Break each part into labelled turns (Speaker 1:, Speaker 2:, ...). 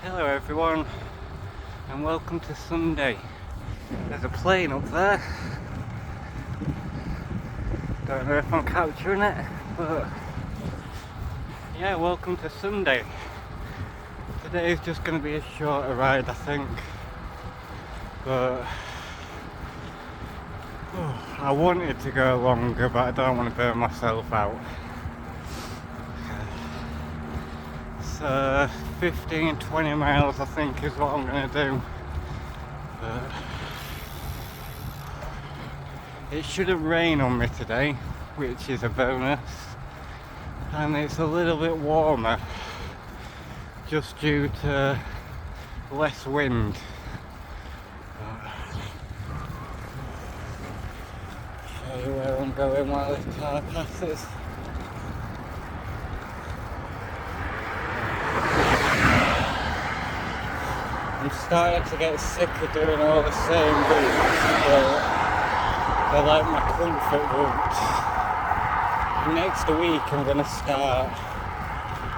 Speaker 1: Hello everyone, and welcome to Sunday. There's a plane up there. Don't know if I'm capturing it, but yeah, welcome to Sunday. Today is just going to be a shorter ride, I think, but I wanted to go longer, but I don't want to burn myself out. So 15-20 miles I think is what I'm going to do. It shouldn't rain on me today, which is a bonus, and it's a little bit warmer just due to less wind. Show you where I'm going while this car passes. I'm starting to get sick of doing all the same routes, but they're like my comfort routes. Next week I'm going to start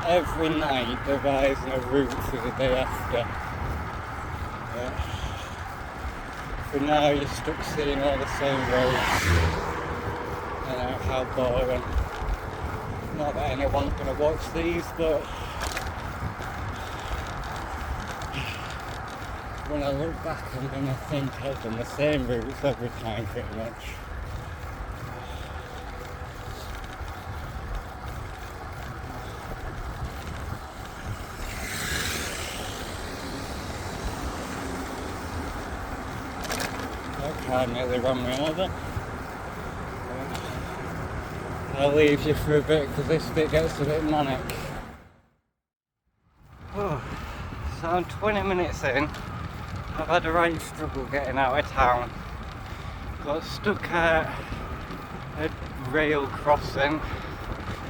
Speaker 1: every night devising a route for the day after. For now you're stuck seeing all the same roads. How boring. Not that anyone's going to watch these, but when I look back, I'm going to think I've done the same routes every time, pretty much. That car nearly ran me over. I'll leave you for a bit because this bit gets a bit manic. So I'm 20 minutes in. I've had a right struggle getting out of town. Got stuck at a rail crossing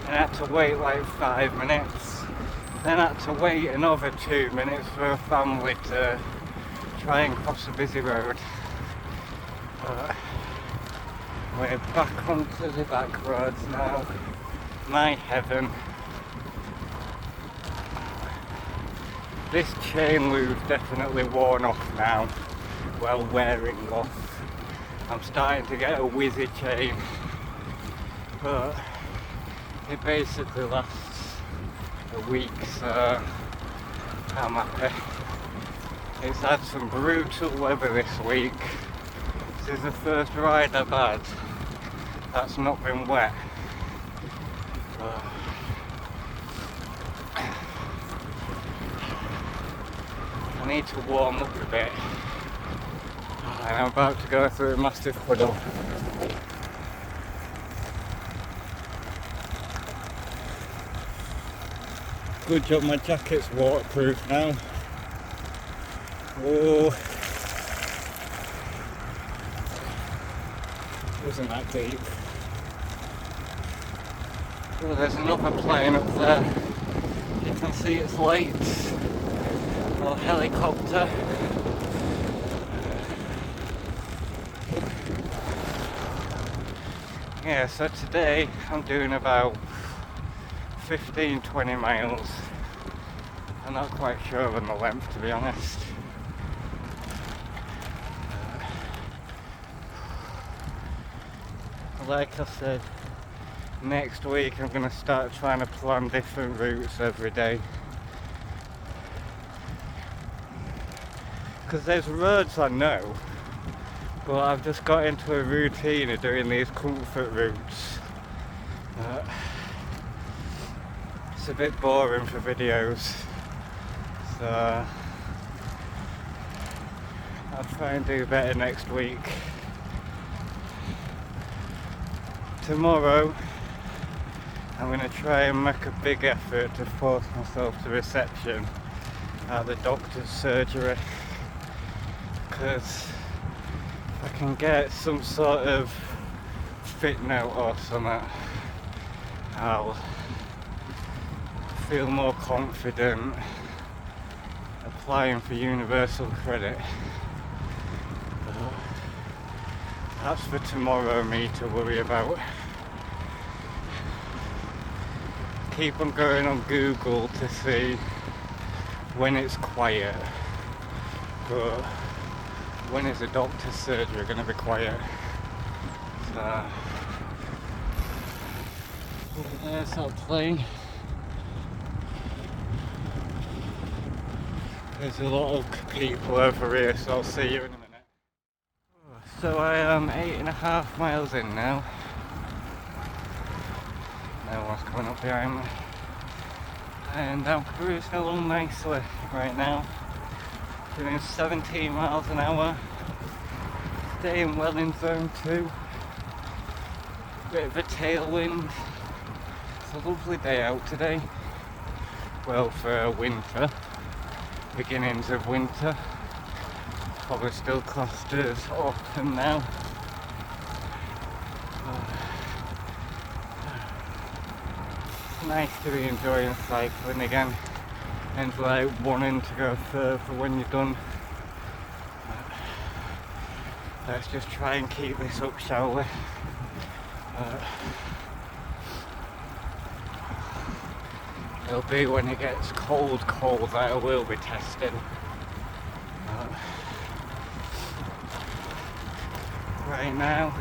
Speaker 1: and had to wait like 5 minutes. Then had to wait another 2 minutes for a family to try and cross a busy road. We're back onto the back roads now. My heaven. This chain loo's definitely worn off now, well wearing off. I'm starting to get a whizzy chain, but it basically lasts a week, so I'm happy. It's had some brutal weather this week. This is the first ride I've had that's not been wet. I need to warm up a bit, and I'm about to go through a massive puddle. Good job my jacket's waterproof now. Oh, wasn't that deep. Oh, there's another plane up there. You can see its lights. Or helicopter. Yeah, so today I'm doing about 15-20 miles. I'm not quite sure on the length, to be honest. Like I said, next week I'm going to start trying to plan different routes every day. Because there's roads I know, but I've just got into a routine of doing these comfort routes. It's a bit boring for videos, so I'll try and do better next week. Tomorrow I'm going to try and make a big effort to force myself to reception at the doctor's surgery. Because I can get some sort of fit note or something, I'll feel more confident applying for universal credit. That's for tomorrow me to worry about. Keep on going on Google to see when it's quiet, but when is a doctor's surgery going to be quiet? So there's that plane. There's a lot of people over here, so I'll see you in a minute. So I am 8.5 miles in now. No one's coming up behind me. And I'm cruising along nicely right now. Doing 17 miles an hour. Staying well in zone 2. Bit of a tailwind. It's a lovely day out today. Well, for winter. Beginnings of winter. Probably still classed as autumn now. Nice to be enjoying cycling again and like wanting to go further when you're done. Let's just try and keep this up, shall we? It'll be when it gets cold that I will be testing. Right now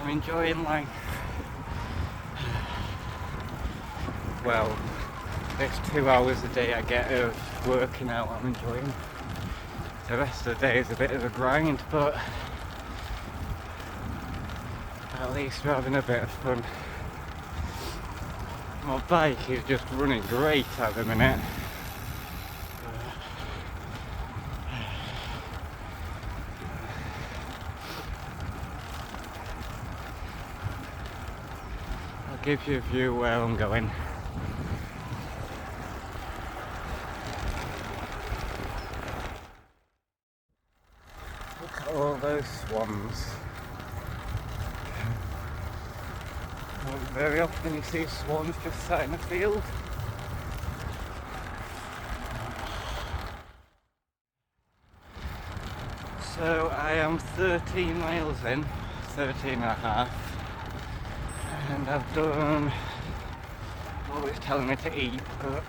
Speaker 1: I'm enjoying life. Well, this 2 hours a day I get of working out I'm enjoying. The rest of the day is a bit of a grind, but at least we're having a bit of fun. My bike is just running great at the minute. I'll give you a view where I'm going. Look at all those swans. Not very often you see swans just sat in a field. So I am 13 miles in, 13 and a half, and I've done what it's telling me to eat, but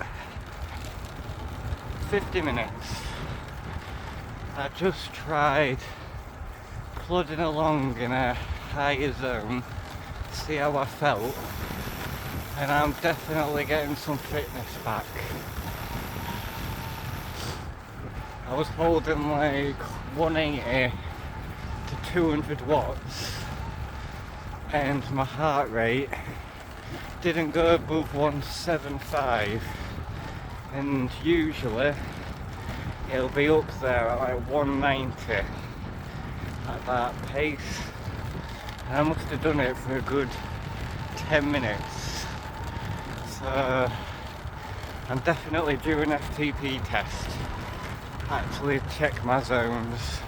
Speaker 1: 50 minutes. I just tried plodding along in a higher zone, see how I felt, and I'm definitely getting some fitness back. I was holding like 180 to 200 watts and my heart rate didn't go above 175, and usually it'll be up there at like 190 at that pace. And I must have done it for a good 10 minutes. So I'm definitely due an FTP test. Actually check my zones.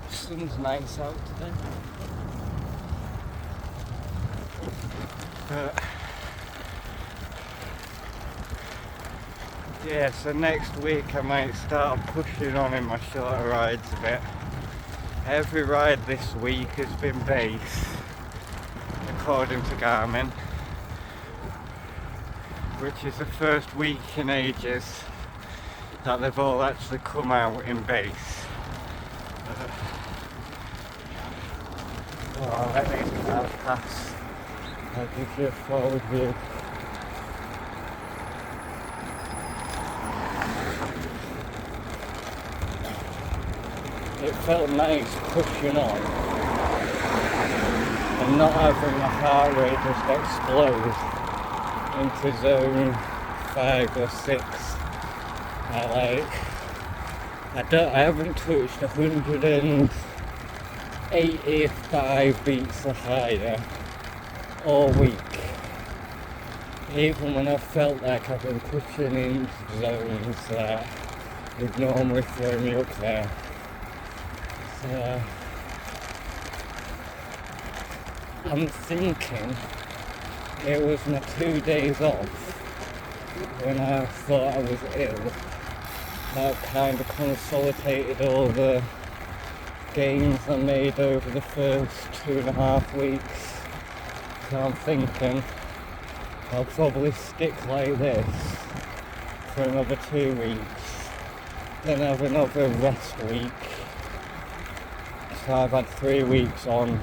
Speaker 1: The sun's nice out today. But yeah, so next week I might start pushing on in my shorter rides a bit. Every ride this week has been base, according to Garmin, which is the first week in ages that they've all actually come out in base. I'll let these cars pass. I'll give you a forward view. It felt nice pushing on and not having my heart rate just explode into zone 5 or 6. I haven't touched 185 beats or higher all week. Even when I felt like I've been pushing into zones that would normally throw me up there. So I'm thinking it was my 2 days off when I thought I was ill that kind of consolidated all the gains I made over the first 2.5 weeks. So I'm thinking I'll probably stick like this for another 2 weeks, then have another rest week. So I've had 3 weeks on,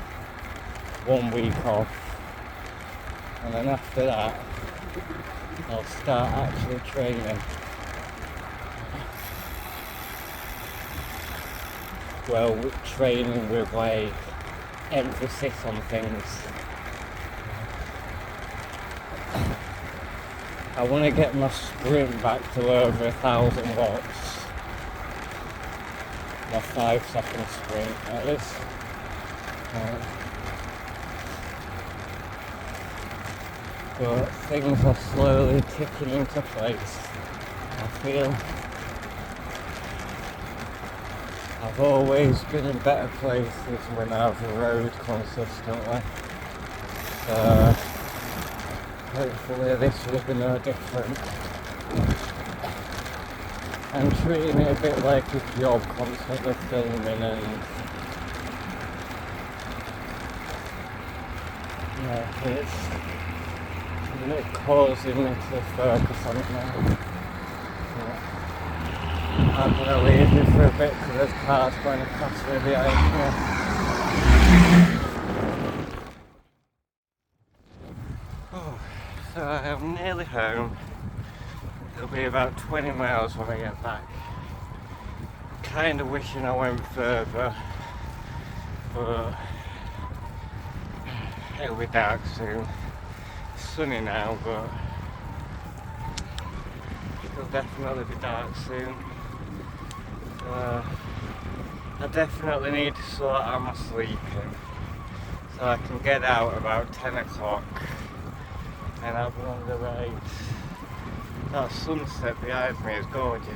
Speaker 1: 1 week off, and then after that I'll start actually training. Well, training with like emphasis on things. I want to get my sprint back to over 1,000 watts. My 5-second sprint, that is. But things are slowly ticking into place. I feel I've always been in better places when I've rode consistently. So hopefully this will be no different. I'm treating it a bit like a job, constantly filming and it's causing me to focus on it now. I'm going to leave you for a bit because there's cars going past me behind me. So I am nearly home. It'll be about 20 miles when I get back. Kind of wishing I went further, but it'll be dark soon. It's sunny now, but it'll definitely be dark soon. I definitely need to sort out my sleeping so I can get out about 10 o'clock and have one of the rides. That sunset behind me is gorgeous.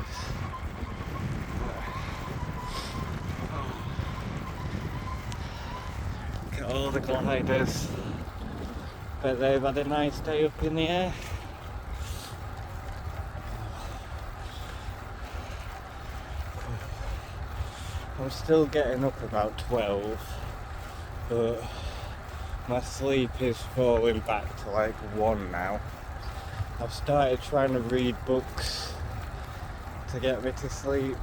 Speaker 1: Look at all the gliders. Bet they've had a nice day up in the air. I'm still getting up about 12, but my sleep is falling back to like 1 now. I've started trying to read books to get me to sleep.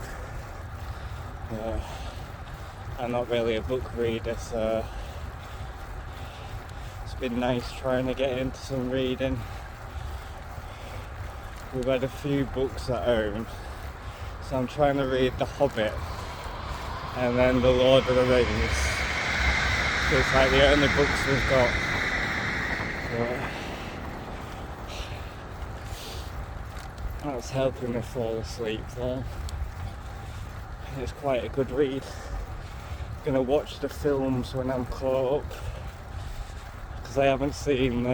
Speaker 1: I'm not really a book reader, so it's been nice trying to get into some reading. We've had a few books at home, so I'm trying to read The Hobbit and then The Lord of the Rings. It's like the only books we've got. That's helping me fall asleep though. It's quite a good read. I'm gonna watch the films when I'm caught up, because I haven't seen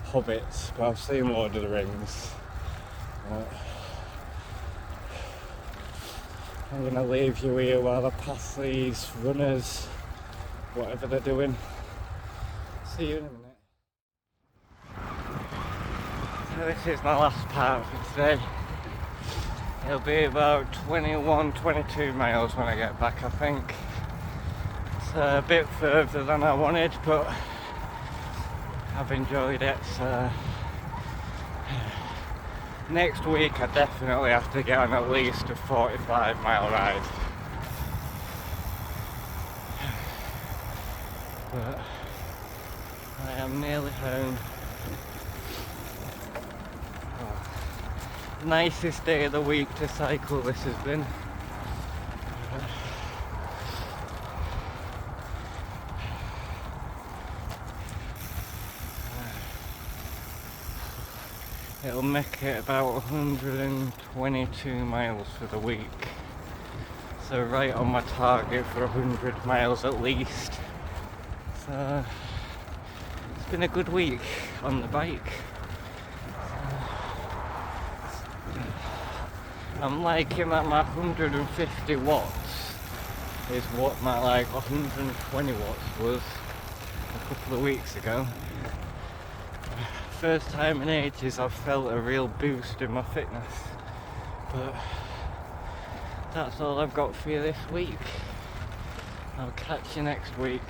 Speaker 1: Hobbits, but I've seen Lord of the Rings. I'm gonna leave you here while I pass these runners, whatever they're doing. See you in a minute. So this is my last part for today. It'll be about 21, 22 miles when I get back, I think. It's a bit further than I wanted, but I've enjoyed it. So next week I definitely have to get on at least a 45-mile ride. But I am nearly home. Nicest day of the week to cycle this has been. It'll make it about 122 miles for the week. So right on my target for 100 miles at least. So it's been a good week on the bike. I'm liking that my 150 watts is what my like 120 watts was a couple of weeks ago. First time in ages I've felt a real boost in my fitness. But that's all I've got for you this week. I'll catch you next week.